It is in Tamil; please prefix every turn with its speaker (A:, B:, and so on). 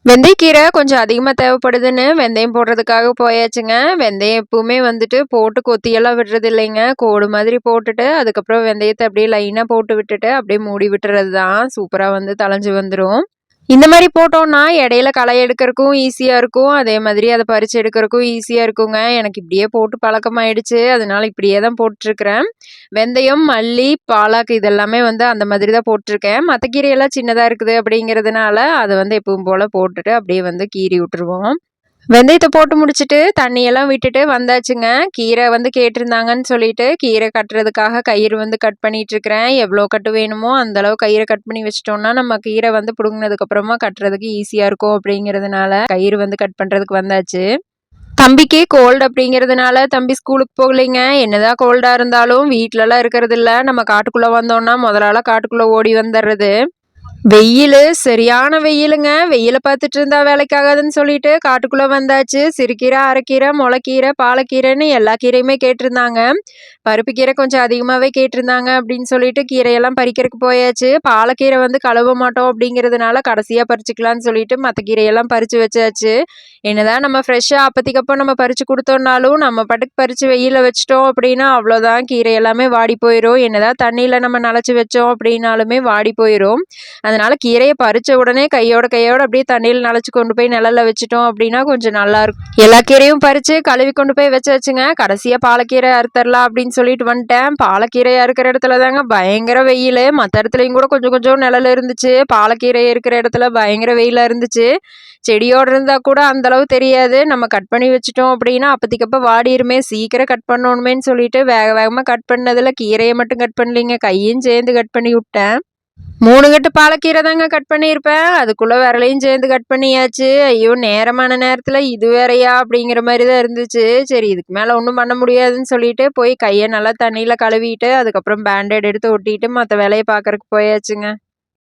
A: வெந்தயக்கீரை கொஞ்சம் அதிகமாக தேவைப்படுதுன்னு வெந்தயம் போடுறதுக்காக போயாச்சுங்க. வெந்தயம் எப்பவுமே வந்துட்டு போட்டு கொத்தியெல்லாம் விடுறது இல்லைங்க. கோடு மாதிரி போட்டுட்டு, அதுக்கப்புறம் வெந்தயத்த அப்படியே லைனா போட்டு விட்டுட்டு, அப்படியே மூடி விட்டுறது தான். சூப்பரா வந்து தளஞ்சு வந்துரும். இந்த மாரி போட்டோம்னா, இடையில களை எடுக்கறக்கும் ஈஸியா இருக்கும். அதே மாதிரி அத பறிச்சு எடுக்கறக்கும் ஈஸியா இருக்குங்க. எனக்கு இப்படியே போட்டு பழக்கமாயிடுச்சு. அதனால இப்படியே தான் போட்டுருக்கிறேன். வெந்தயம், மல்லி, பாலாக்கு இதெல்லாமே வந்து அந்த மாதிரி தான் போட்டுருக்கேன். மத்த கீரையெல்லாம் சின்னதா இருக்குது அப்படிங்கிறதுனால, அத வந்து எப்பவும் போல போட்டுட்டு அப்படியே வந்து கீறி விட்டுருவோம். வெந்தயத்த போட்டு முடிச்சுட்டு, தண்ணியெல்லாம் விட்டுட்டு வந்தாச்சுங்க. கீரை வந்து கேட்டிருந்தாங்கன்னு சொல்லிட்டு, கீரை கட்டுறதுக்காக கயிறு வந்து கட் பண்ணிட்டுருக்கிறேன். எவ்வளோ கட்டு வேணுமோ, அந்த அளவு கயிற கட் பண்ணி வச்சுட்டோம்னா, நம்ம கீரை வந்து புடுங்குனதுக்கப்புறமா கட்டுறதுக்கு ஈஸியா இருக்கும் அப்படிங்கிறதுனால, கயிறு வந்து கட் பண்றதுக்கு வந்தாச்சு. தம்பிக்கு கோல்டு அப்படிங்கிறதுனால தம்பி ஸ்கூலுக்கு போகலைங்க. என்னதான் கோல்டா இருந்தாலும் வீட்லலாம் இருக்கிறதில்ல. நம்ம காட்டுக்குள்ள வந்தோம்னா, முதலாள காட்டுக்குள்ள ஓடி வந்துர்றது. வெயிலு சரியான வெயிலுங்க. வெயில பார்த்துட்டு இருந்தா வேலைக்காகாதுன்னு சொல்லிட்டு காட்டுக்குள்ள வந்தாச்சு. சிறுகீரை, அரைக்கீரை, முளைக்கீரை, பாலக்கீரைன்னு எல்லா கீரையுமே கேட்டிருந்தாங்க. பருப்பு கீரை கொஞ்சம் அதிகமாவே கேட்டிருந்தாங்க அப்படின்னு சொல்லிட்டு கீரையெல்லாம் பறிக்கிறதுக்கு போயாச்சு. பாலக்கீரை வந்து கழுவ மாட்டோம் அப்படிங்கிறதுனால கடைசியா பறிச்சுக்கலான்னு சொல்லிட்டு மற்ற கீரையெல்லாம் பறிச்சு வச்சாச்சு. என்னதான் நம்ம ஃப்ரெஷ்ஷா அப்பத்திக்கப்போ நம்ம பறிச்சு கொடுத்தோம்னாலும் நம்ம பாட்டுக்கு பறிச்சு வெயில வச்சிட்டோம் அப்படின்னா அவ்வளோதான், கீரை எல்லாமே வாடி போயிடும். என்னதான் தண்ணியில நம்ம நனைச்சு வச்சோம் அப்படின்னாலுமே வாடி போயிடும். அதனால கீரையை பறிச்ச உடனே கையோட அப்படியே தண்ணியில் நனைச்சு கொண்டு போய் நிழல்ல வச்சுட்டோம் அப்படின்னா கொஞ்சம் நல்லா இருக்கும். எல்லா கீரையும் பறிச்சு கழுவி கொண்டு போய் வச்சாச்சுங்க. கடைசியா பாலக்கீரை அறுத்தரலாம் அப்படின்னு சொல்லிட்டு வந்துட்டேன். பாலக்கீரை அறுக்கிற இடத்துல தாங்க பயங்கர வெயில். மற்ற இடத்துலையும் கூட கொஞ்சம் கொஞ்சம் நிழல் இருந்துச்சு. பாலக்கீரை இருக்கிற இடத்துல பயங்கர வெயிலா இருந்துச்சு. செடியோடு இருந்தா கூட அந்த அளவு தெரியாது. நம்ம கட் பண்ணி வச்சுட்டோம் அப்படின்னா அப்பத்திக்கப்ப வாடிருமே, சீக்கிரம் கட் பண்ணணுமேன்னு சொல்லிட்டு வேக வேகமா கட் பண்ணதுல கீரையை மட்டும் கட் பண்ணலிங்க, கையும் சேர்ந்து கட் பண்ணி விட்டேன். 3 கட்டு பாலக்கீரை தாங்க கட் பண்ணியிருப்பேன். அதுக்குள்ள விரலையும் சேர்ந்து கட் பண்ணியாச்சு. ஐயோ! நேரமான நேரத்துல இது வேறயா அப்படிங்கிற மாரி தான் இருந்துச்சு. சரி இதுக்கு மேல ஒண்ணும் பண்ண முடியாதுன்னு சொல்லிட்டு போய் கைய நல்லா தண்ணியில கழுவிட்டு, அதுக்கப்புறம் பேண்டேட் எடுத்து ஒட்டிட்டு மத்த வேலைய பார்க்கறக்கு போயாச்சுங்க.